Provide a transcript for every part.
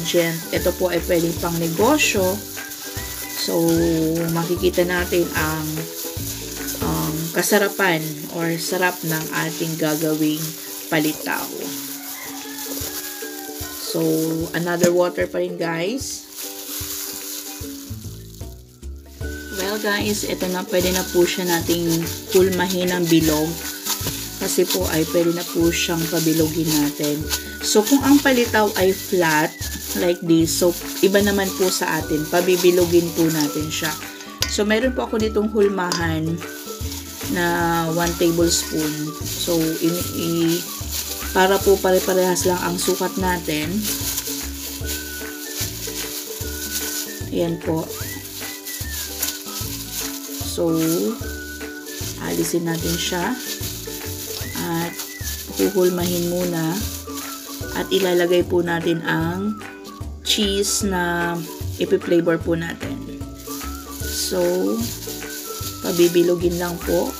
ingredient. Ito po ay pwedeng pang negosyo. So, makikita natin ang kasarapan or sarap ng ating gagawing palitaw. So, another water pa rin, guys. Well, guys, ito na, pwede na po siya nating pulmahin ng bilog. Kasi po ay pwede na po siyang pabilogin natin. So, kung ang palitaw ay flat, like this, so, iba naman po sa atin, pabibilogin po natin siya. So, meron po ako ditong hulmahan na 1 tablespoon. So, para po pare-parehas lang ang sukat natin. Ayan po. So, alisin natin siya. At huhulmahin muna. At ilalagay po natin ang cheese na ipi-flavor po natin. So, pabibilogin lang po.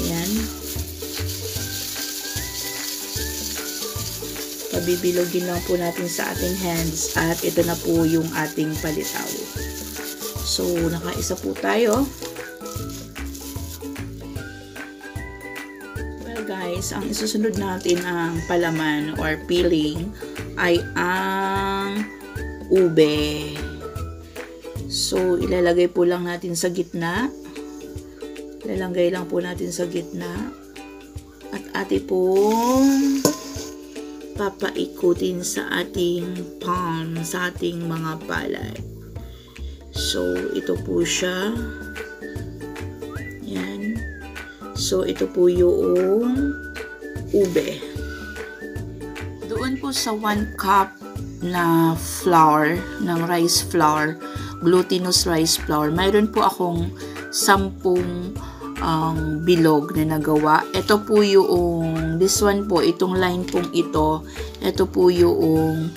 Ayan. Pabibilogin lang po natin sa ating hands. At ito na po yung ating palitaw. So, nakaisa po tayo. Well, guys, ang isusunod natin ang palaman or peeling ay ang ube. So, ilalagay po lang natin sa gitna. Ilalagay lang po natin sa gitna. At ate pong papaikutin sa ating palm, sa ating mga palad. So, ito po siya. Yan. So, ito po yung ube. Doon po sa 1 cup na flour, ng rice flour, glutinous rice flour, mayroon po akong 10 bilog na nagawa. Ito po yung, this one po, itong line pong ito po yung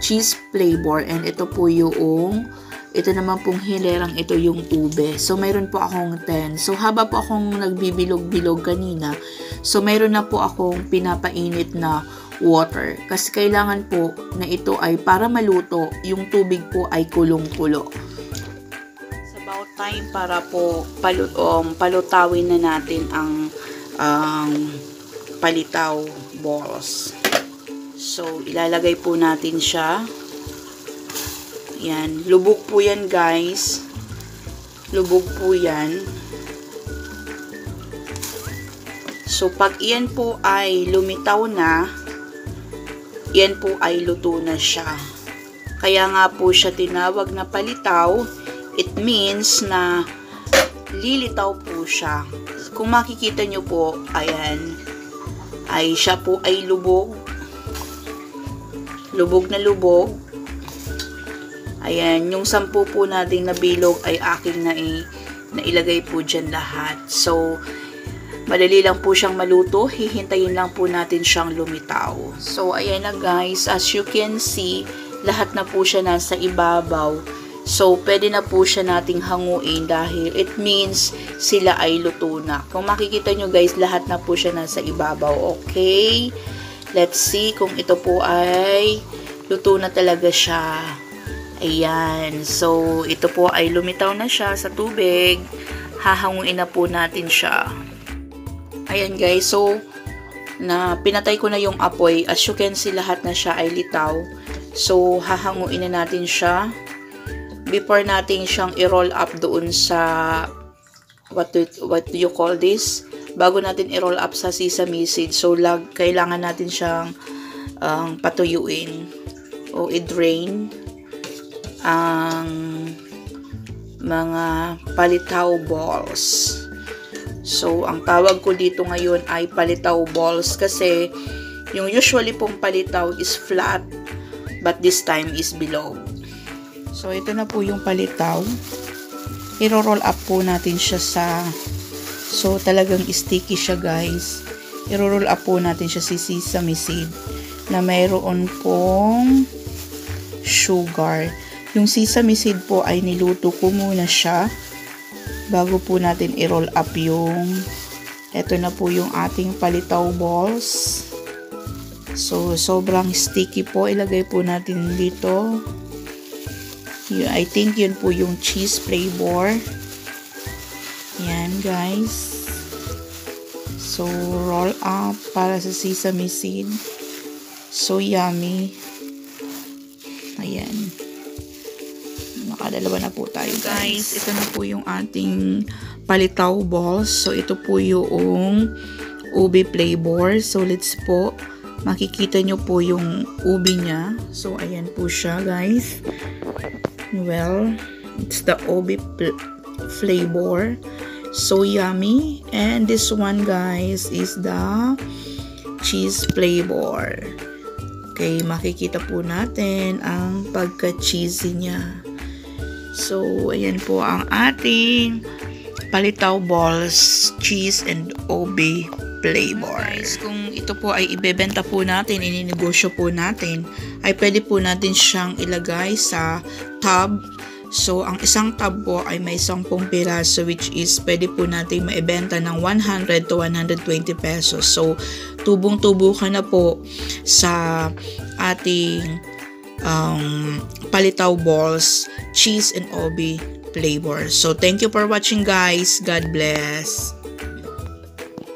cheese flavor, and ito po yung, ito naman pong hilerang ito yung ube. So, mayroon po akong 10. So, haba po akong nagbibilog-bilog kanina. So, mayroon na po akong pinapainit na water. Kasi kailangan po na ito ay para maluto, yung tubig po ay kulong-kulo. It's about time para po palutawin na natin ang palitaw balls. So, ilalagay po natin siya. Yan. Lubog po yan, guys. Lubog po yan. So, pag iyan po ay lumitaw na, yan po ay luto na siya. Kaya nga po siya tinawag na palitaw. It means na lilitaw po siya. Kung makikita nyo po, ayan, ay siya po ay lubog. Lubog na lubog. Ayan, yung 10 po nating nabilog ay aking nailagay po dyan lahat. So, madali lang po siyang maluto. Hihintayin lang po natin siyang lumitaw. So, ayan na, guys. As you can see, lahat na po siya nasa ibabaw. So, pwede na po siya nating hanguin dahil it means sila ay luto na. Kung makikita nyo, guys, lahat na po siya nasa ibabaw. Okay? Let's see kung ito po ay luto na talaga siya. Ayan. So, ito po ay lumitaw na siya sa tubig. Hahanguin na po natin siya. Ayan, guys. So, pinatay ko na yung apoy. As you can see, lahat na siya ay litaw. So, hahanguin na natin siya. Before natin siyang i-roll up doon sa what do you call this? Bago natin i-roll up sa sesame seed. So, kailangan natin siyang patuyuin o i-drain ang mga palitaw balls. So, ang tawag ko dito ngayon ay palitaw balls kasi yung usually pong palitaw is flat but this time is bilog. So, ito na po yung palitaw. I-roll up po natin siya so, talagang sticky siya, guys. I-roll up po natin siya sa sesame seed na mayroon pong sugar. Yung sesame seed po ay niluto ko muna siya bago po natin i-roll up yung, eto na po yung ating palitaw balls. So, sobrang sticky po. Ilagay po natin dito. I think yun po yung cheese flavor. Yan, guys. So, roll up para sa sesame seed. So, yummy. Ayan. Nakadalawa na po tayo, guys. Ito na po yung ating palitaw balls. So, ito po yung ube flavor. So, let's po. Makikita nyo po yung ube niya. So, ayan po siya, guys. Well, it's the ube flavor. So yummy. And this one, guys, is the cheese flavor. Okay, makikita po natin ang pagka-cheesy niya. So, ayan po ang ating palitaw balls, cheese and ube flavor. Guys, kung ito po ay ibebenta po natin, ininegosyo po natin, ay pwede po natin siyang ilagay sa tub. So, ang isang tub po ay may 10 piraso, which is pwede po natin maibenta ng 100 to 120 pesos. So, tubong-tubo ka na po sa ating palitaw balls, cheese and ube flavor. So, thank you for watching, guys. God bless.